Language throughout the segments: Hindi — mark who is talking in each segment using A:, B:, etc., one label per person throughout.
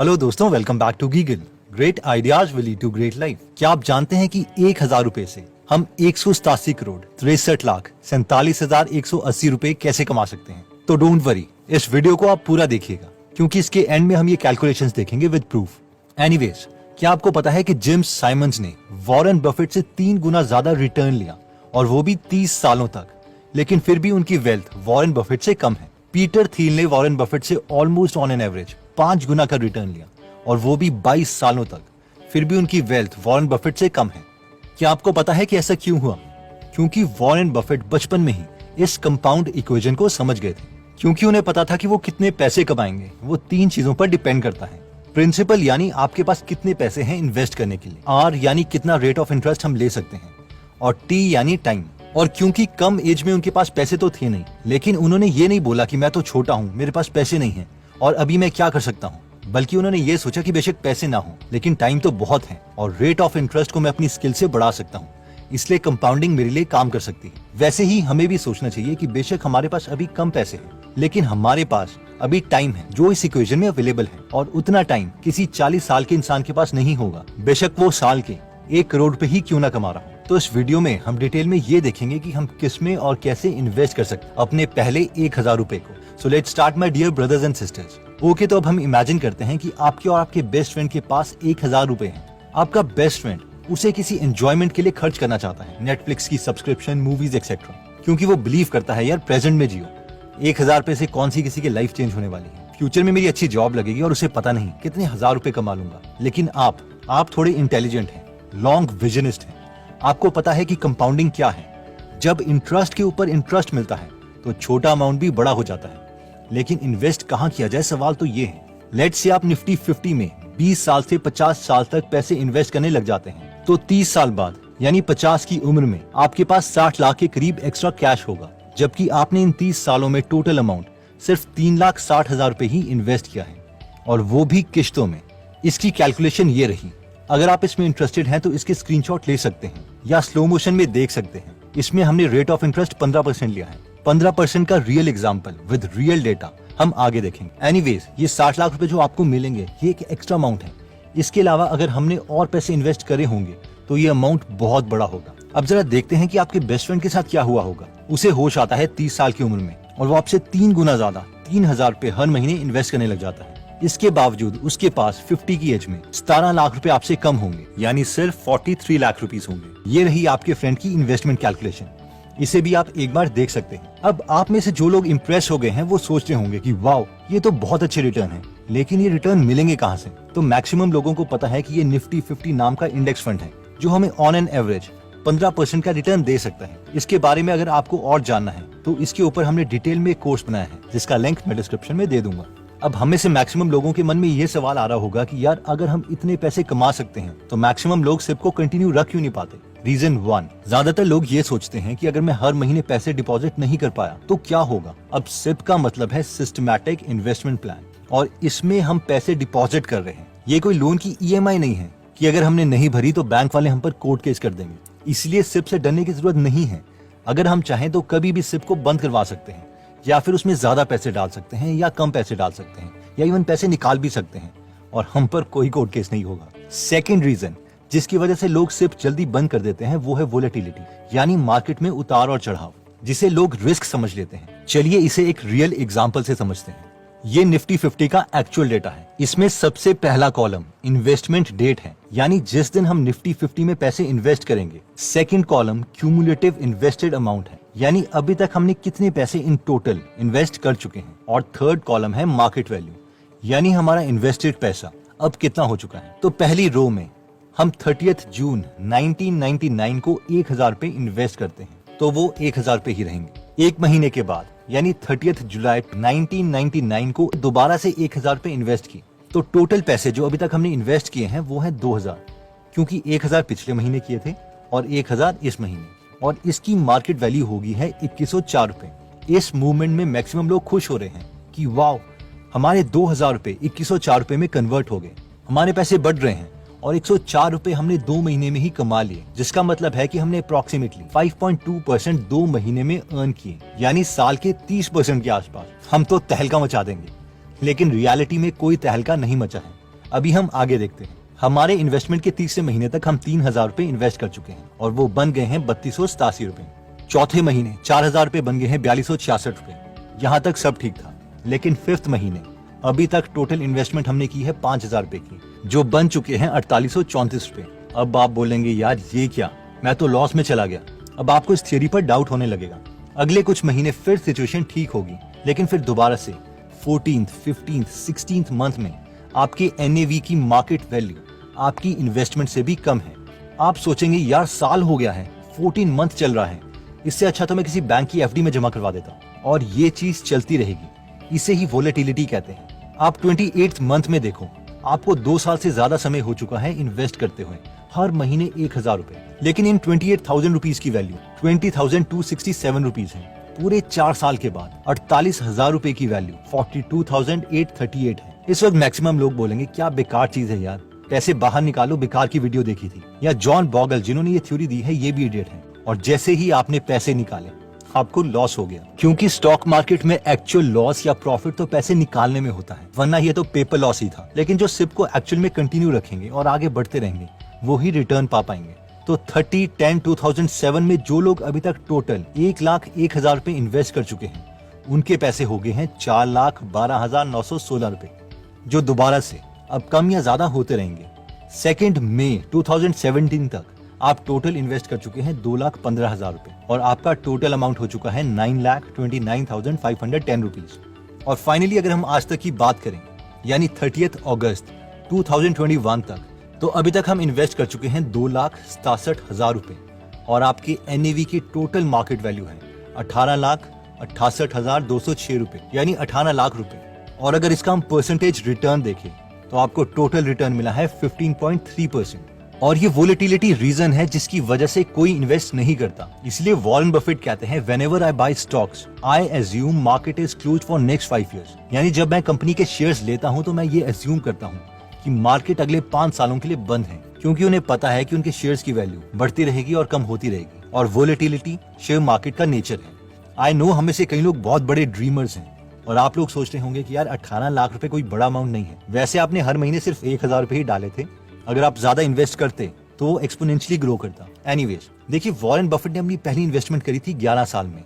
A: हेलो दोस्तों, welcome back to Geegle. Great ideas will lead to great life. क्या आप जानते हैं कि 1,000 रुपए से हम 187 करोड़ 63,47,180 रुपए कैसे कमा सकते हैं? तो डोंट वरी, इस वीडियो को आप पूरा देखिएगा क्योंकि इसके एंड में हम ये कैलकुलेशंस देखेंगे विद प्रूफ। एनीवेज, क्या आपको पता है कि जिम साइमंस ने वॉरेन बफेट से 3 गुना ज्यादा रिटर्न लिया और वो भी 30 सालों तक, लेकिन फिर भी उनकी वेल्थ वॉरेन बफेट से कम है। पीटर थियल ने वॉरेन बफेट से ऑलमोस्ट ऑन एन एवरेज 5 गुना का रिटर्न लिया और वो भी 22 सालों तक, फिर भी उनकी वेल्थ वॉरेन बफेट से कम है। क्या आपको पता है कि ऐसा क्यों हुआ? क्योंकि वॉरेन बफेट बचपन में ही इस कंपाउंड इक्वेशन को समझ गए थे। क्योंकि उन्हें पता था कि वो कितने पैसे कमाएंगे वो 3 चीजों पर डिपेंड करता है। प्रिंसिपल यानी आपके पास कितने पैसे हैं इन्वेस्ट करने के लिए, आर यानी कितना रेट ऑफ इंटरेस्ट हम ले सकते हैं, और टी यानी टाइम। और क्योंकि कम एज में उनके पास पैसे तो थे नहीं, लेकिन उन्होंने ये नहीं बोला कि मैं तो छोटा हूँ, मेरे पास पैसे नहीं है और अभी मैं क्या कर सकता हूँ, बल्कि उन्होंने ये सोचा कि बेशक पैसे ना हो लेकिन टाइम तो बहुत है और रेट ऑफ इंटरेस्ट को मैं अपनी स्किल से बढ़ा सकता हूँ, इसलिए कंपाउंडिंग मेरे लिए काम कर सकती है। वैसे ही हमें भी सोचना चाहिए कि बेशक हमारे पास अभी कम पैसे हैं, लेकिन हमारे पास अभी टाइम है जो इस इक्वेशन में अवेलेबल है, और उतना टाइम किसी 40 साल के इंसान के पास नहीं होगा, बेशक वो साल के 1 करोड़ पे ही क्यों ना कमा रहा हो। तो इस वीडियो में हम डिटेल में ये देखेंगे कि हम किस में और कैसे इन्वेस्ट कर सकते हैं अपने पहले 1,000 रुपए को। So let's start my dear brothers and sisters. Okay, तो अब हम इमेजिन करते हैं कि आपके और आपके बेस्ट फ्रेंड के पास 1,000 रुपए हैं। आपका बेस्ट फ्रेंड उसे किसी एंजॉयमेंट के लिए खर्च करना चाहता है, नेटफ्लिक्स की सब्सक्रिप्शन, मूवीज एक्सेट्रा, क्योंकि वो बिलीव करता है यार प्रेजेंट में जियो। 1,000 रुपए से कौन सी किसी की लाइफ चेंज होने वाली है, फ्यूचर में मेरी अच्छी जॉब लगेगी और उसे पता नहीं कितने 1,000 रुपए कमा लूंगा। लेकिन आप थोड़े इंटेलिजेंट हैं, लॉन्ग विजनिस्ट हैं, आपको पता है कि कंपाउंडिंग क्या है। जब इंटरेस्ट के ऊपर इंटरेस्ट मिलता है तो छोटा अमाउंट भी बड़ा हो जाता है। लेकिन इन्वेस्ट कहाँ किया जाए, सवाल तो ये है। लेट्स से आप निफ्टी 50 में 20 साल से 50 साल तक पैसे इन्वेस्ट करने लग जाते हैं, तो 30 साल बाद यानी 50 की उम्र में आपके पास 60 लाख के करीब एक्स्ट्रा कैश होगा, जबकि आपने इन 30 सालों में टोटल अमाउंट सिर्फ 3,60,000 रुपए ही इन्वेस्ट किया है, और वो भी किश्तों में। इसकी कैलकुलेशन ये रही। अगर आप इसमें इंटरेस्टेड हैं तो इसके स्क्रीनशॉट ले सकते हैं या स्लो मोशन में देख सकते हैं। इसमें हमने रेट ऑफ इंटरेस्ट 15% लिया है। 15% का real example with real data हम आगे देखेंगे। एनीवेज, ये 60 लाख रुपए जो आपको मिलेंगे ये एक एक्स्ट्रा अमाउंट है। इसके अलावा अगर हमने और पैसे इन्वेस्ट करे होंगे तो ये अमाउंट बहुत बड़ा होगा। अब जरा देखते हैं कि आपके बेस्ट फ्रेंड के साथ क्या हुआ होगा। उसे होश आता है 30 साल की उम्र में और वो आपसे 3 गुना ज्यादा 3,000 रुपए हर महीने इन्वेस्ट करने लग जाता है। इसके बावजूद उसके पास 50 की एज में 17 लाख रुपए आपसे कम होंगे, यानी सिर्फ 43 लाख रुपीस होंगे। ये रही आपके फ्रेंड की इन्वेस्टमेंट कैलकुलेशन। इसे भी आप एक बार देख सकते हैं। अब आप में से जो लोग इम्प्रेस हो गए हैं वो सोच रहे होंगे कि वाओ, ये तो बहुत अच्छे रिटर्न है, लेकिन ये रिटर्न मिलेंगे कहाँ से? तो मैक्सिमम लोगों को पता है कि ये निफ्टी 50 नाम का इंडेक्स फंड है जो हमें ऑन एन एवरेज 15% का रिटर्न दे सकता है। इसके बारे में अगर आपको और जानना है तो इसके ऊपर हमने डिटेल में एक कोर्स बनाया है जिसका लिंक मैं डिस्क्रिप्शन में दे दूंगा। अब हमें से मैक्सिमम लोगों के मन में ये सवाल आ रहा होगा कि यार अगर हम इतने पैसे कमा सकते हैं तो मैक्सिमम लोग सिप को कंटिन्यू रख क्यों नहीं पाते? रीजन 1, ज्यादातर लोग ये सोचते हैं कि अगर मैं हर महीने पैसे डिपॉजिट नहीं कर पाया तो क्या होगा। अब सिप का मतलब है सिस्टमैटिक इन्वेस्टमेंट प्लान, और इसमें हम पैसे डिपॉजिट कर रहे हैं। ये कोई लोन की EMI नहीं है कि अगर हमने नहीं भरी तो बैंक वाले हम पर कोर्ट केस कर देंगे। इसलिए सिप से डरने की जरूरत नहीं है। अगर हम चाहें तो कभी भी सिप को बंद करवा सकते हैं, या फिर उसमें ज्यादा पैसे डाल सकते हैं या कम पैसे डाल सकते हैं, या इवन पैसे निकाल भी सकते हैं और हम पर कोई कोर्ट केस नहीं होगा। सेकंड रीजन जिसकी वजह से लोग सिर्फ जल्दी बंद कर देते हैं वो है वोलेटिलिटी, यानी मार्केट में उतार और चढ़ाव, जिसे लोग रिस्क समझ लेते हैं। चलिए इसे एक रियल एग्जांपल से समझते हैं। ये निफ्टी 50 का एक्चुअल डेटा है। इसमें सबसे पहला कॉलम इन्वेस्टमेंट डेट है, यानी जिस दिन हम निफ्टी 50 में पैसे इन्वेस्ट करेंगे। Second column cumulative invested amount है, यानी अभी तक हमने कितने पैसे इन टोटल इन्वेस्ट कर चुके हैं। और थर्ड कॉलम है मार्केट वैल्यू, यानी हमारा इन्वेस्टेड पैसा अब कितना हो चुका है। तो पहली रो में हम 30 जून 1999 को 1,000 पे इन्वेस्ट करते हैं, तो वो 1,000 पे ही रहेंगे। एक महीने के बाद यानी 30 जुलाई 1999 को दोबारा से 1,000 पे इन्वेस्ट किए, तो टोटल पैसे जो अभी तक हमने इन्वेस्ट किए हैं वो है 2,000, क्योंकि 1,000 पिछले महीने किए थे और 1,000 इस महीने, और इसकी मार्केट वैल्यू होगी है 2,104 रुपए। इस मूवमेंट में मैक्सिमम लोग खुश हो रहे हैं कि वाओ, हमारे 2,000 रुपए 2,104 रुपए में कन्वर्ट हो गए, हमारे पैसे बढ़ रहे हैं, और 104 रुपए हमने 2 महीने में ही कमा लिए, जिसका मतलब है कि हमने अप्रोक्सीमेटली 5.2% 2 महीने में अर्न किए, यानी साल के 30% के आसपास। हम तो तहलका मचा देंगे, लेकिन रियलिटी में कोई तहलका नहीं मचा है। अभी हम आगे देखते हैं। हमारे इन्वेस्टमेंट के तीसरे महीने तक हम 3,000 रुपए इन्वेस्ट कर चुके हैं और वो बन गए हैं 3287 रुपए। चौथे महीने 4,000 रुपए बन गए हैं 4266 रुपए। यहाँ तक सब ठीक था, लेकिन फिफ्थ महीने अभी तक टोटल इन्वेस्टमेंट हमने की है 5,000 रुपए की, जो बन चुके हैं 4834 रुपए। अब आप बोलेंगे यार ये क्या, मैं तो लॉस में चला गया। अब आपको इस थियरी पर डाउट होने लगेगा। अगले कुछ महीने फिर सिचुएशन ठीक होगी, लेकिन फिर दोबारा से 14th, 15th, 16th मंथ में आपके NAV की मार्केट वैल्यू आपकी इन्वेस्टमेंट से भी कम है। आप सोचेंगे यार साल हो गया है, 14 मंथ चल रहा है, इससे अच्छा तो मैं किसी बैंक की FD में जमा करवा देता। और ये चीज चलती रहेगी, इसे ही वोलेटिलिटी कहते हैं। आप 28th मंथ में देखो, आपको 2 साल से ज्यादा समय हो चुका है इन्वेस्ट करते हुए, हर महीने 1,000 रुपए, लेकिन इन 28,000 रुपीज की वैल्यू 20,267 रुपीज है। पूरे 4 साल के बाद 48,000 रुपए की वैल्यू 42,838 है। इस वक्त मैक्सिमम लोग बोलेंगे क्या बेकार चीज है यार, पैसे बाहर निकालो, बेकार की वीडियो देखी थी। या जॉन बॉगल जिन्होंने ये थ्योरी दी है ये भी इडियट है। और जैसे ही आपने पैसे निकाले आपको लॉस हो गया, क्योंकि स्टॉक मार्केट में एक्चुअल लॉस या प्रॉफिट तो पैसे निकालने में होता है, वरना ये तो पेपर लॉस ही था। लेकिन जो सिप को एक्चुअल में कंटिन्यू रखेंगे और आगे बढ़ते रहेंगे वो ही रिटर्न पा पाएंगे। तो 30/10/2007 में जो लोग अभी तक टोटल 1,01,000 रुपए इन्वेस्ट कर चुके हैं, उनके पैसे हो गए हैं 4,12,916 रुपए, जो दोबारा से अब कम या ज्यादा होते रहेंगे। 2 मई 2017 तक आप टोटल इन्वेस्ट कर चुके हैं 2,15,000 रुपए और आपका टोटल अमाउंट हो चुका है 9,29,510 रुपीज। और फाइनली अगर हम आज तक की बात करें, यानी 30 अगस्त 2021 तक, तो अभी तक हम इन्वेस्ट कर चुके हैं 2,67,000 रुपए और आपकी NAV की टोटल मार्केट वैल्यू है 18,68,206 रुपए, यानी 18 लाख रुपए। और अगर इसका हम परसेंटेज रिटर्न देखें तो आपको टोटल रिटर्न मिला है 15.3%। और ये वोलेटिलिटी रीजन है जिसकी वजह से कोई इन्वेस्ट नहीं करता। इसलिए वॉरेन बफेट कहते हैं whenever I buy stocks I assume market is closed for next 5 years। यानी जब मैं कंपनी के शेयर्स लेता हूं तो मैं ये एज्यूम करता हूं कि मार्केट अगले 5 सालों के लिए बंद है, क्योंकि उन्हें पता है कि उनके शेयर्स की वैल्यू बढ़ती रहेगी और कम होती रहेगी। और वोलेटिलिटी शेयर मार्केट का नेचर है। आई नो हम में से कई लोग बहुत बड़े ड्रीमर्स हैं और आप लोग सोच रहे होंगे कि यार 18 लाख रुपए कोई बड़ा अमाउंट नहीं है। वैसे आपने हर महीने सिर्फ 1,000 रुपए ही डाले थे, अगर आप ज्यादा इन्वेस्ट करते तो एक्सपोनेंशियली ग्रो करता। एनीवेज, देखिए वॉरेन बफेट ने अपनी पहली इन्वेस्टमेंट करी थी 11 साल में।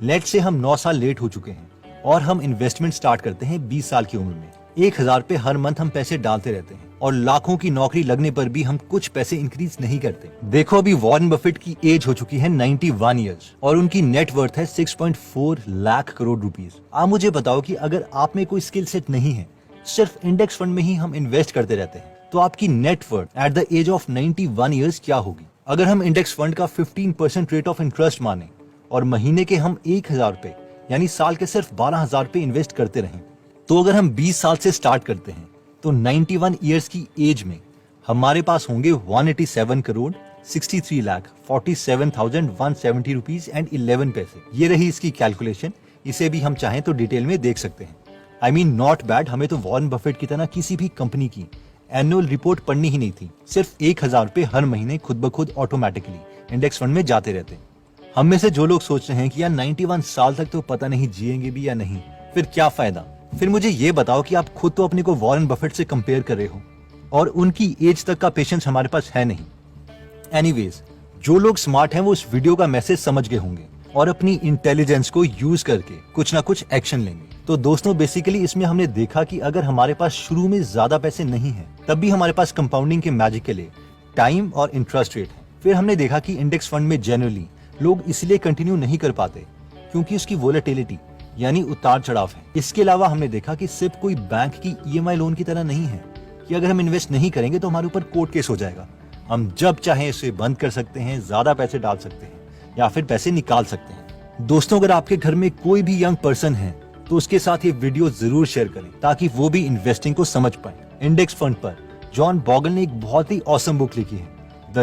A: लेट से हम 9 साल लेट हो चुके हैं और हम इन्वेस्टमेंट स्टार्ट करते हैं 20 साल की उम्र में। 1,000 रुपए हर मंथ हम पैसे डालते रहते हैं और लाखों की नौकरी लगने पर भी हम कुछ पैसे इंक्रीज नहीं करते। देखो अभी वॉरेन बफेट की एज हो चुकी है 91 ईयर्स और उनकी नेटवर्थ है 6.4 लाख करोड़ रुपीज। आप मुझे बताओ कि अगर आप में कोई स्किल सेट नहीं है, सिर्फ इंडेक्स फंड में ही हम इन्वेस्ट करते रहते हैं, तो आपकी net worth at the age of 91 years क्या होगी? अगर हम इंडेक्स फंड का 15% रेट ऑफ इंटरेस्ट माने और महीने के हम 1,000 रुपए यानी साल के सिर्फ 12,000 रुपए इन्वेस्ट करते रहें, तो अगर हम 20 साल से स्टार्ट करते हैं तो 91 ईयर्स की एज में हमारे पास होंगे 187 करोड़ 63 लाख 47,170 रुपीज एंड 11 पैसे। ये रही इसकी कैलकुलेशन। इसे भी हम चाहें तो डिटेल में देख सकते हैं। I mean not bad. हमें तो वॉरेन बफेट की तरह किसी भी कंपनी की एनुअल रिपोर्ट पढ़नी ही नहीं थी। सिर्फ 1,000 रुपए हर महीने खुद ब खुद ऑटोमेटिकली इंडेक्स फंड में जाते रहते। हम में से जो लोग सोच रहे हैं कि यार 91 साल तक तो पता नहीं जिएंगे भी या नहीं, फिर क्या फायदा? फिर मुझे ये बताओ कि आप खुद तो अपने को वॉरेन बफेट से कंपेयर कर रहे हो और उनकी एज तक का पेशेंस हमारे पास है नहीं। एनीवेज, जो लोग स्मार्ट हैं वो इस वीडियो का मैसेज समझ गए होंगे और अपनी इंटेलिजेंस को यूज करके कुछ ना कुछ एक्शन लेंगे। तो दोस्तों बेसिकली इसमें हमने देखा कि अगर हमारे पास शुरू में ज्यादा पैसे नहीं है, तब भी हमारे पास कंपाउंडिंग के मैजिक के लिए टाइम और इंटरेस्ट रेट है। फिर हमने देखा कि इंडेक्स फंड में जनरली लोग इसलिए कंटिन्यू नहीं कर पाते क्योंकि उसकी वोलेटिलिटी यानी उतार चढ़ाव है। इसके अलावा हमने देखा कि सिर्फ कोई बैंक की EMI लोन की तरह नहीं है कि अगर हम इन्वेस्ट नहीं करेंगे तो हमारे ऊपर कोर्ट केस हो जाएगा। हम जब चाहें इसे बंद कर सकते हैं, ज्यादा पैसे डाल सकते हैं या फिर पैसे निकाल सकते हैं। दोस्तों अगर आपके घर में कोई भी यंग पर्सन है तो उसके साथ ये वीडियो जरूर शेयर करें ताकि वो भी इन्वेस्टिंग को समझ पाए। इंडेक्स फंड पर जॉन बॉगल ने एक बहुत ही ऑसम बुक लिखी है, द